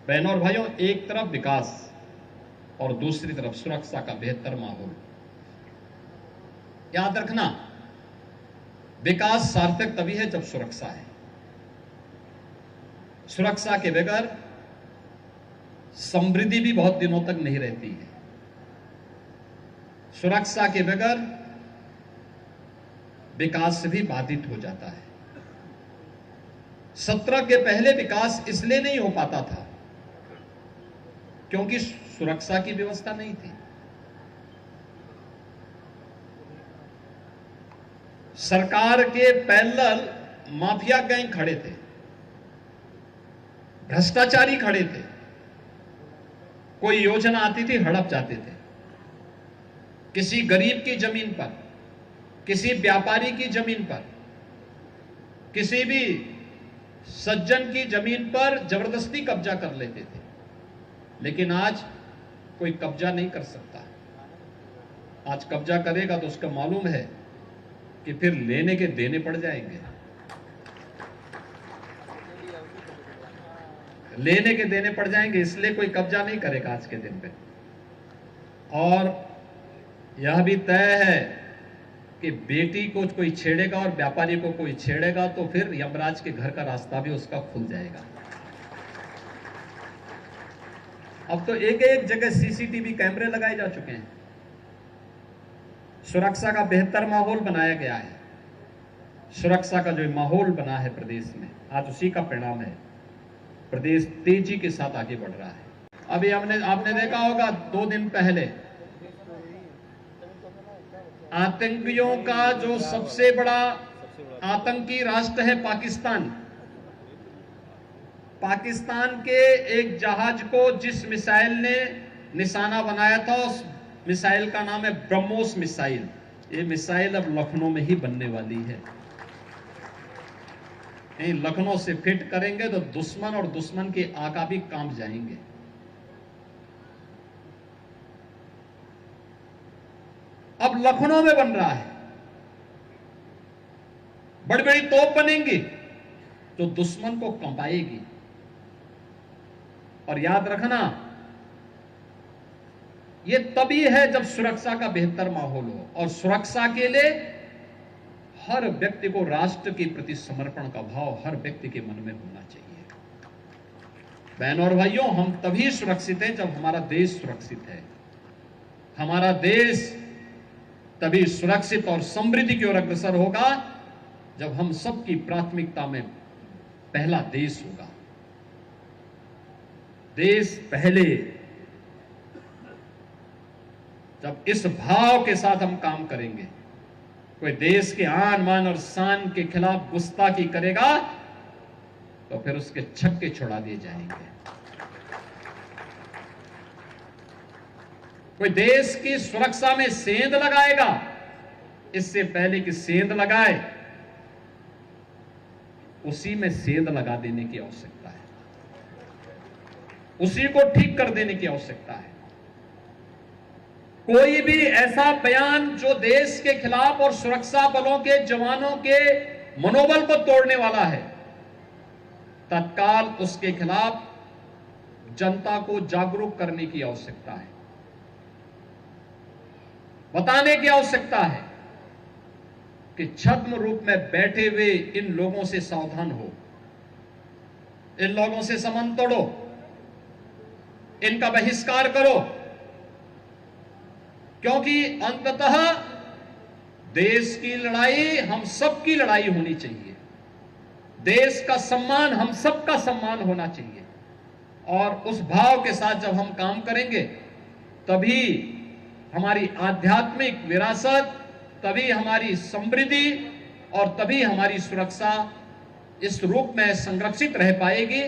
बहनों और भाइयों, एक तरफ विकास और दूसरी तरफ सुरक्षा का बेहतर माहौल। याद रखना, विकास सार्थक तभी है जब सुरक्षा है। सुरक्षा के बगैर समृद्धि भी बहुत दिनों तक नहीं रहती है। सुरक्षा के बगैर विकास भी बाधित हो जाता है। 17 के पहले विकास इसलिए नहीं हो पाता था क्योंकि सुरक्षा की व्यवस्था नहीं थी। सरकार के पैरेलल माफिया गैंग खड़े थे, भ्रष्टाचारी खड़े थे। कोई योजना आती थी, हड़प जाते थे। किसी गरीब की जमीन पर, किसी व्यापारी की जमीन पर, किसी भी सज्जन की जमीन पर जबरदस्ती कब्जा कर लेते थे। लेकिन आज कोई कब्जा नहीं कर सकता। आज कब्जा करेगा तो उसका मालूम है कि फिर लेने के देने पड़ जाएंगे। लेने के देने पड़ जाएंगे, इसलिए कोई कब्जा नहीं करेगा आज के दिन पे। और यह भी तय है कि बेटी को कोई छेड़ेगा और व्यापारी को कोई छेड़ेगा तो फिर यमराज के घर का रास्ता भी उसका खुल जाएगा। अब तो एक एक जगह सीसीटीवी कैमरे लगाए जा चुके हैं। सुरक्षा का बेहतर माहौल बनाया गया है। सुरक्षा का जो माहौल बना है प्रदेश में, आज उसी का परिणाम है। प्रदेश तेजी के साथ आगे बढ़ रहा है। अभी आपने देखा होगा 2 दिन पहले आतंकियों का जो सबसे बड़ा आतंकी राष्ट्र है पाकिस्तान, पाकिस्तान के एक जहाज को जिस मिसाइल ने निशाना बनाया था, उस मिसाइल का नाम है ब्रह्मोस मिसाइल। ये मिसाइल अब लखनऊ में ही बनने वाली है। लखनऊ से फिट करेंगे तो दुश्मन और दुश्मन के आका भी कांप जाएंगे। अब लखनऊ में बन रहा है। बड़ी बड़ी तोप बनेंगी तो दुश्मन को कंपाएगी। और याद रखना, यह तभी है जब सुरक्षा का बेहतर माहौल हो। और सुरक्षा के लिए हर व्यक्ति को राष्ट्र के प्रति समर्पण का भाव हर व्यक्ति के मन में होना चाहिए। बहनों और भाइयों, हम तभी सुरक्षित हैं जब हमारा देश सुरक्षित है। हमारा देश तभी सुरक्षित और समृद्धि की ओर अग्रसर होगा जब हम सबकी प्राथमिकता में पहला देश होगा। देश पहले। जब इस भाव के साथ हम काम करेंगे, कोई देश के आन मान और शान के खिलाफ गुस्ताखी करेगा तो फिर उसके छक्के छुड़ा दिए जाएंगे। कोई देश की सुरक्षा में सेंध लगाएगा, इससे पहले कि सेंध लगाए उसी में सेंध लगा देने की आवश्यकता है। उसी को ठीक कर देने की आवश्यकता है। कोई भी ऐसा बयान जो देश के खिलाफ और सुरक्षा बलों के जवानों के मनोबल को तोड़ने वाला है, तत्काल उसके खिलाफ जनता को जागरूक करने की आवश्यकता है। बताने की आवश्यकता है कि छद्म रूप में बैठे हुए इन लोगों से सावधान हो। इन लोगों से संबंध तोड़ो, इनका बहिष्कार करो, क्योंकि अंततः देश की लड़ाई हम सबकी लड़ाई होनी चाहिए। देश का सम्मान हम सबका सम्मान होना चाहिए। और उस भाव के साथ जब हम काम करेंगे तभी हमारी आध्यात्मिक विरासत, तभी हमारी समृद्धि और तभी हमारी सुरक्षा इस रूप में संरक्षित रह पाएगी।